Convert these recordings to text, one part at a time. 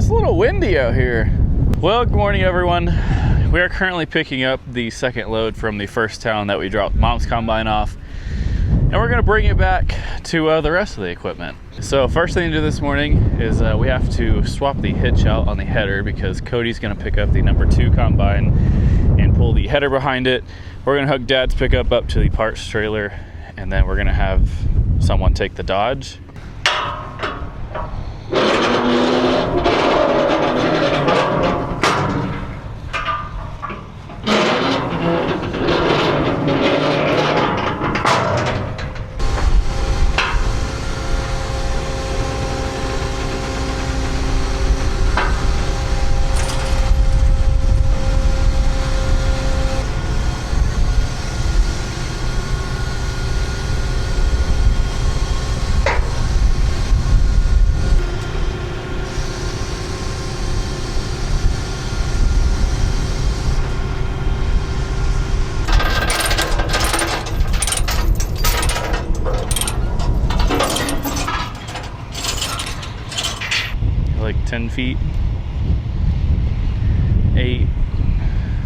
It's a little windy out here. Well, good morning, everyone. We are currently picking up the second load from the first town that we dropped Mom's combine off, and we're gonna bring it back to the rest of the equipment. So first thing to do this morning is we have to swap the hitch out on the header because Cody's gonna pick up the number 2 combine and pull the header behind it. We're gonna hook Dad's pickup up to the parts trailer, and then we're gonna have someone take the Dodge. Like 10 feet. 8,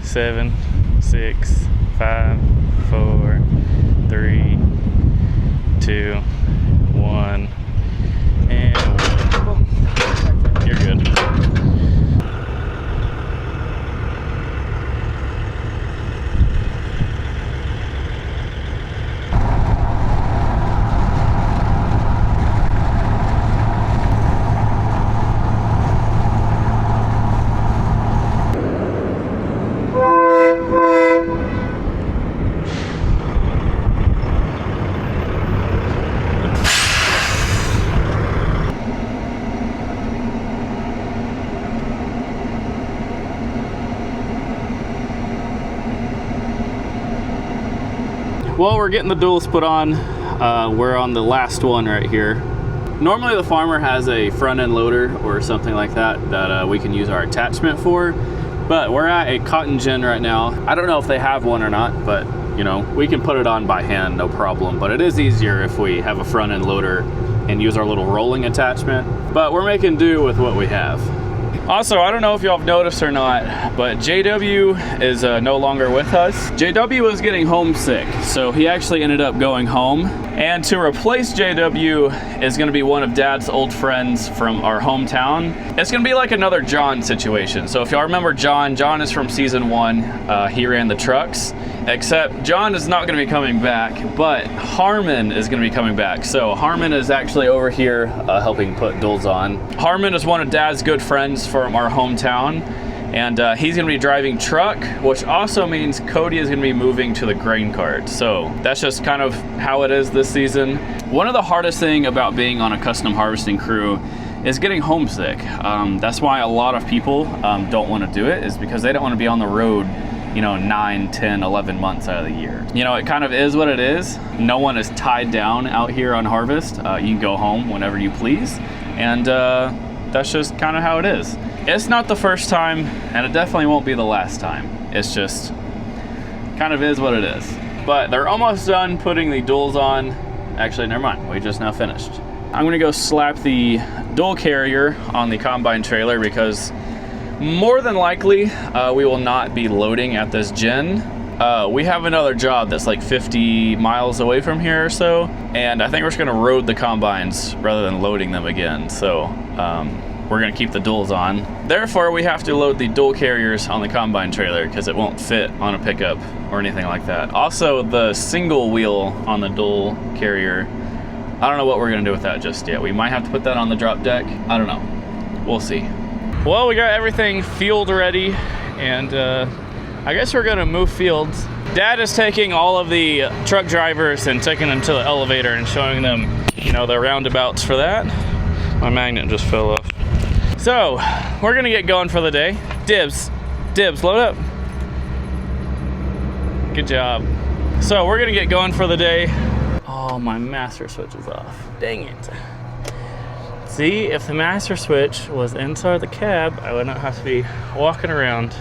7, 6, 5, 4, 3, 2, 1, and you're good. Well, we're getting the duals put on. We're on the last one right here. Normally the farmer has a front end loader or something like that that we can use our attachment for, but we're at a cotton gin right now. I don't know if they have one or not, but you know, we can put it on by hand, no problem. But it is easier if we have a front end loader and use our little rolling attachment, but we're making do with what we have. Also, I don't know if y'all have noticed or not, but JW is no longer with us. JW was getting homesick, so he actually ended up going home. And to replace JW is gonna be one of Dad's old friends from our hometown. It's gonna be like another John situation. So if y'all remember John is from season 1. He ran the trucks, except John is not gonna be coming back, but Harmon is gonna be coming back. So Harmon is actually over here helping put duals on. Harmon is one of Dad's good friends from our hometown, and he's gonna be driving truck, which also means Cody is gonna be moving to the grain cart. So that's just kind of how it is this season. One of the hardest thing about being on a custom harvesting crew is getting homesick. That's why a lot of people don't want to do it, is because they don't want to be on the road, you know, 9, 10, 11 months out of the year. You know, it kind of is what it is. No one is tied down out here on harvest. You can go home whenever you please, and that's just kind of how it is. It's not the first time, and it definitely won't be the last time. It's just kind of is what it is. But they're almost done putting the duals on. Actually, never mind, we just now finished. I'm gonna go slap the dual carrier on the combine trailer because more than likely we will not be loading at this gin. We have another job that's like 50 miles away from here or so, and I think we're just gonna road the combines rather than loading them again. So we're gonna keep the duals on. Therefore, we have to load the dual carriers on the combine trailer because it won't fit on a pickup or anything like that. Also, the single wheel on the dual carrier, I don't know what we're gonna do with that just yet. We might have to put that on the drop deck. I don't know, we'll see. Well, we got everything field ready, and I guess we're gonna move fields. Dad is taking all of the truck drivers and taking them to the elevator and showing them, you know, the roundabouts for that. My magnet just fell off. So, we're gonna get going for the day. Dibs, load up. Good job. So, we're gonna get going for the day. Oh, my master switch is off. Dang it. See, if the master switch was inside the cab, I would not have to be walking around.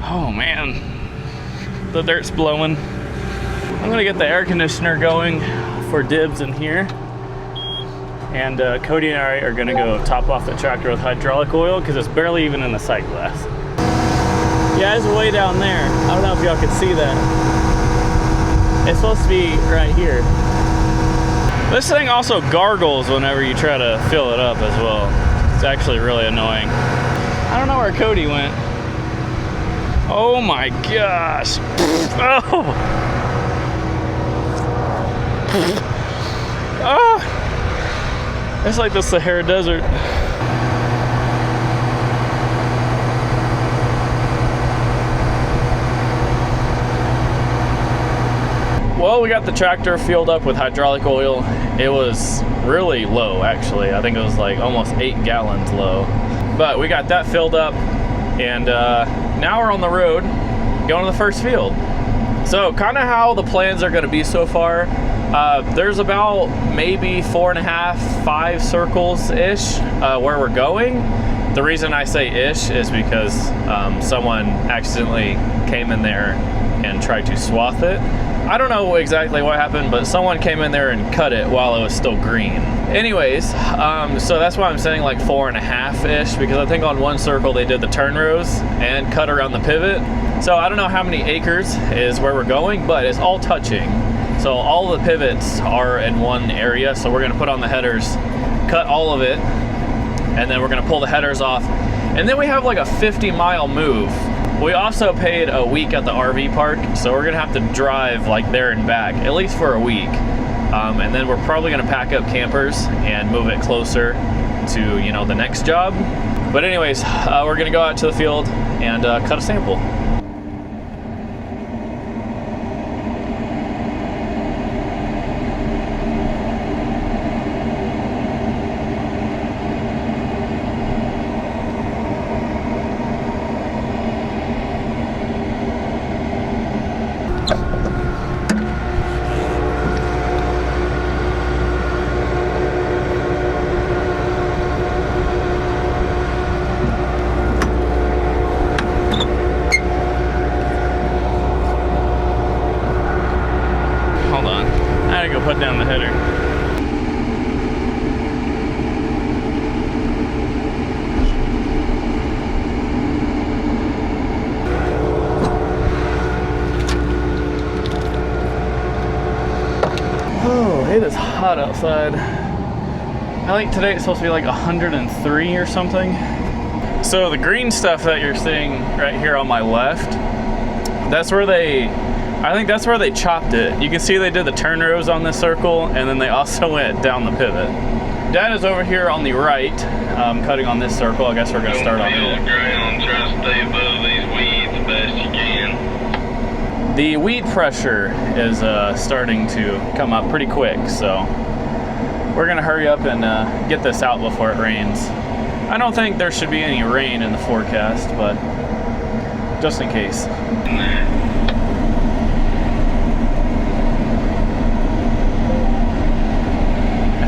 Oh man, the dirt's blowing. I'm gonna get the air conditioner going for dibs in here. And Cody and I are gonna go top off the tractor with hydraulic oil because it's barely even in the sight glass. Yeah, it's way down there. I don't know if y'all can see that. It's supposed to be right here. This thing also gargles whenever you try to fill it up as well. It's actually really annoying. I don't know where Cody went. Oh my gosh. Oh. Oh. It's like the Sahara Desert. Well, we got the tractor filled up with hydraulic oil. It was really low, actually. I think it was like almost 8 gallons low. But we got that filled up, and now we're on the road going to the first field. So kind of how the plans are going to be so far. There's about maybe 4.5, 5 circles-ish where we're going. The reason I say ish is because someone accidentally came in there and tried to swath it. I don't know exactly what happened, but someone came in there and cut it while it was still green. Anyways, so that's why I'm saying like 4.5-ish, because I think on one circle they did the turn rows and cut around the pivot. So I don't know how many acres is where we're going, but it's all touching. So all the pivots are in one area, so we're gonna put on the headers, cut all of it, and then we're gonna pull the headers off. And then we have like a 50-mile move. We also paid a week at the RV park, so we're gonna have to drive like there and back, at least for a week. And then we're probably gonna pack up campers and move it closer to, you know, the next job. But anyways, we're gonna go out to the field and cut a sample. Put down the header. Oh, it is hot outside. I think today it's supposed to be like 103 or something. So the green stuff that you're seeing right here on my left, that's where I think that's where they chopped it. You can see they did the turn rows on this circle, and then they also went down the pivot. Dad is over here on the right, cutting on this circle. I guess we're gonna start on it. Ground, try to stay above these weeds the best you can. The weed pressure is starting to come up pretty quick, so we're gonna hurry up and get this out before it rains. I don't think there should be any rain in the forecast, but just in case.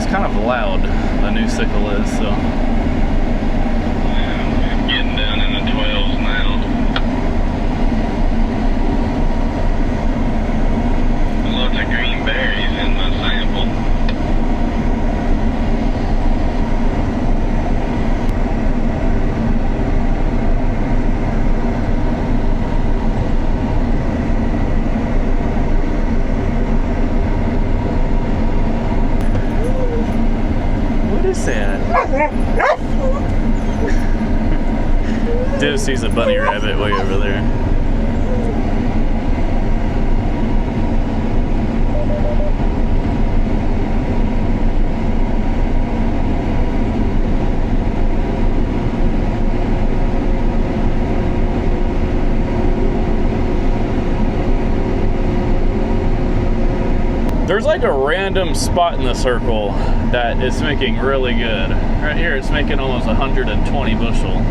Kind of loud, the new sickle is, so. Getting down in the 12s now. Lots of green berries in my sample. Div sees a bunny rabbit way over there. There's like a random spot in the circle that is making really good. Right here, it's making almost 120 bushel.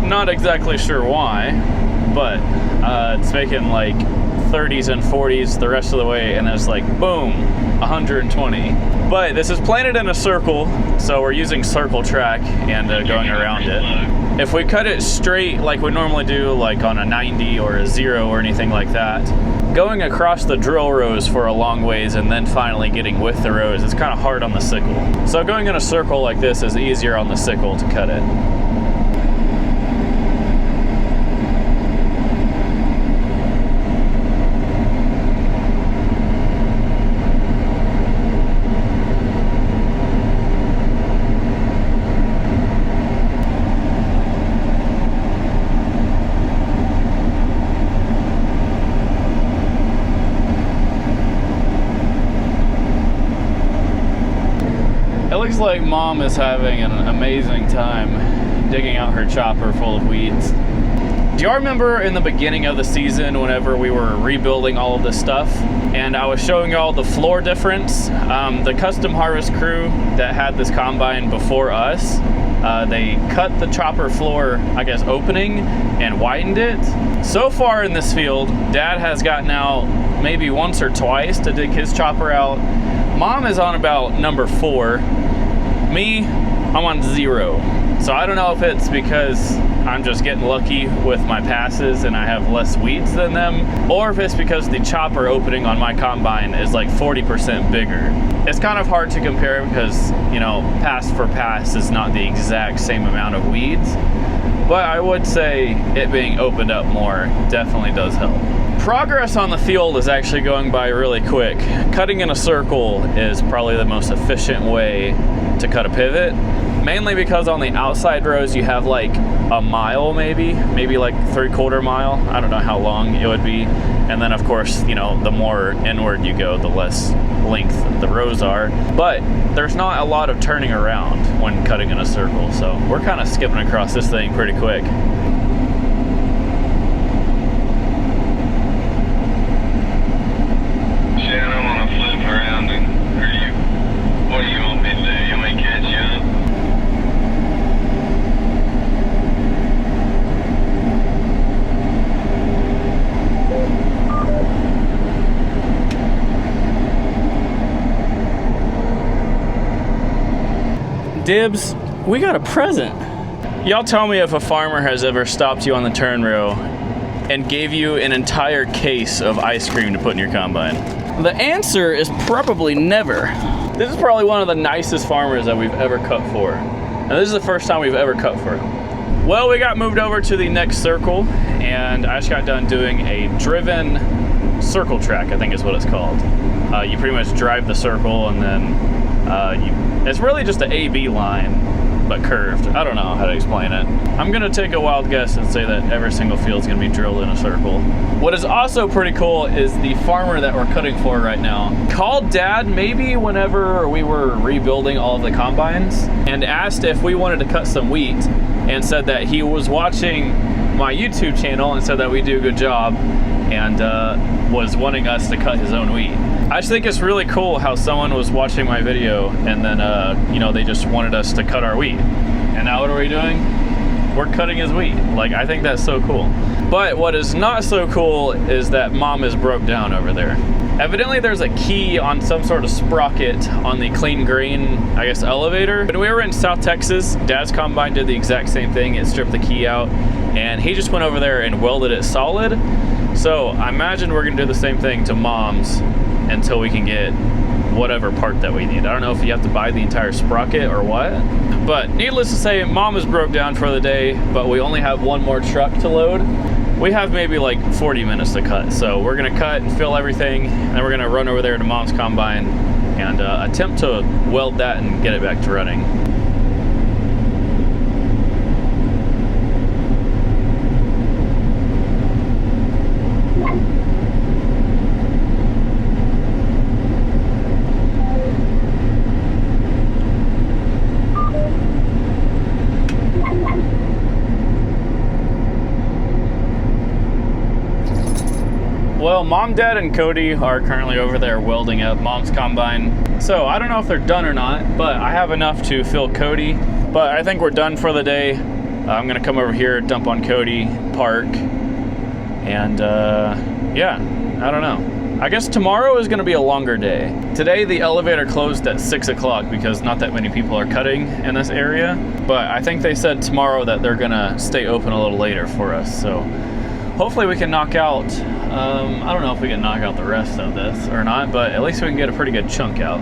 Not exactly sure why, but it's making like 30s and 40s the rest of the way, and it's like boom, 120. But this is planted in a circle, so we're using circle track and going around it. If we cut it straight like we normally do, like on a 90 or a 0 or anything like that, going across the drill rows for a long ways and then finally getting with the rows is kind of hard on the sickle. So going in a circle like this is easier on the sickle to cut it. Looks like Mom is having an amazing time digging out her chopper full of weeds. Do y'all remember in the beginning of the season whenever we were rebuilding all of this stuff and I was showing y'all the floor difference? The custom harvest crew that had this combine before us, they cut the chopper floor, I guess, opening and widened it. So far in this field, Dad has gotten out maybe once or twice to dig his chopper out. Mom is on about number 4. Me, I'm on 0. So I don't know if it's because I'm just getting lucky with my passes and I have less weeds than them, or if it's because the chopper opening on my combine is like 40% bigger. It's kind of hard to compare because, you know, pass for pass is not the exact same amount of weeds, but I would say it being opened up more definitely does help. Progress on the field is actually going by really quick. Cutting in a circle is probably the most efficient way to cut a pivot, mainly because on the outside rows you have like a mile, maybe like 3/4 mile. I don't know how long it would be. And then of course, you know, the more inward you go, the less length the rows are. But there's not a lot of turning around when cutting in a circle, so we're kind of skipping across this thing pretty quick. Dibs, we got a present. Y'all tell me if a farmer has ever stopped you on the turn row and gave you an entire case of ice cream to put in your combine. The answer is probably never. This is probably one of the nicest farmers that we've ever cut for. And this is the first time we've ever cut for him. Well, we got moved over to the next circle and I just got done doing a driven circle track, I think is what it's called. You pretty much drive the circle and then it's really just an A-B line, but curved. I don't know how to explain it. I'm gonna take a wild guess and say that every single field is gonna be drilled in a circle. What is also pretty cool is the farmer that we're cutting for right now called Dad maybe whenever we were rebuilding all of the combines and asked if we wanted to cut some wheat and said that he was watching my YouTube channel and said that we do a good job and was wanting us to cut his own wheat. I just think it's really cool how someone was watching my video and then, you know, they just wanted us to cut our wheat. And now what are we doing? We're cutting his wheat. Like, I think that's so cool. But what is not so cool is that Mom is broke down over there. Evidently there's a key on some sort of sprocket on the clean grain, I guess, elevator. When we were in South Texas, Dad's combine did the exact same thing. It stripped the key out and he just went over there and welded it solid. So I imagine we're gonna do the same thing to Mom's until we can get whatever part that we need. I don't know if you have to buy the entire sprocket or what, but needless to say, Mom is broke down for the day, but we only have one more truck to load. We have maybe like 40 minutes to cut, so we're gonna cut and fill everything, and then we're gonna run over there to Mom's combine and attempt to weld that and get it back to running. Well, Mom, Dad, and Cody are currently over there welding up Mom's combine. So I don't know if they're done or not, but I have enough to fill Cody. But I think we're done for the day. I'm gonna come over here, dump on Cody, park, and yeah, I don't know. I guess tomorrow is gonna be a longer day. Today the elevator closed at 6 o'clock because not that many people are cutting in this area, but I think they said tomorrow that they're gonna stay open a little later for us, so hopefully we can knock out, I don't know if we can knock out the rest of this or not, but at least we can get a pretty good chunk out.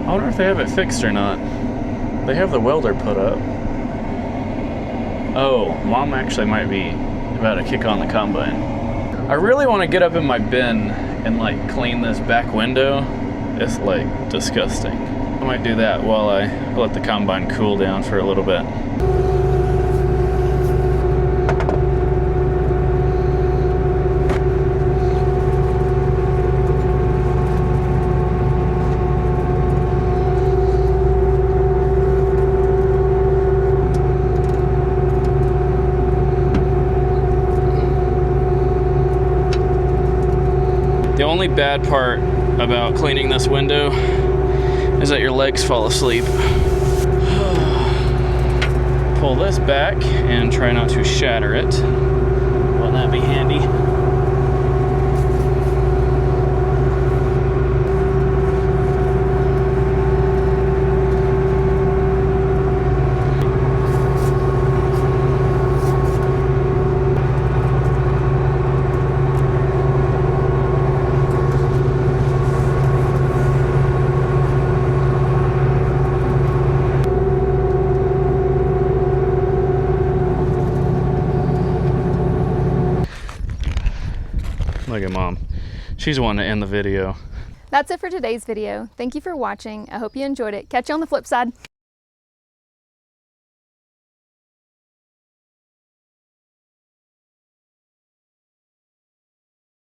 I wonder if they have it fixed or not. They have the welder put up. Oh, Mom actually might be about to kick on the combine. I really want to get up in my bin and like clean this back window. It's like disgusting. I might do that while I let the combine cool down for a little bit. The only bad part about cleaning this window is that your legs fall asleep. Pull this back and try not to shatter it. Wouldn't that be handy? Look at Mom. She's wanting to end the video. That's it for today's video. Thank you for watching. I hope you enjoyed it. Catch you on the flip side.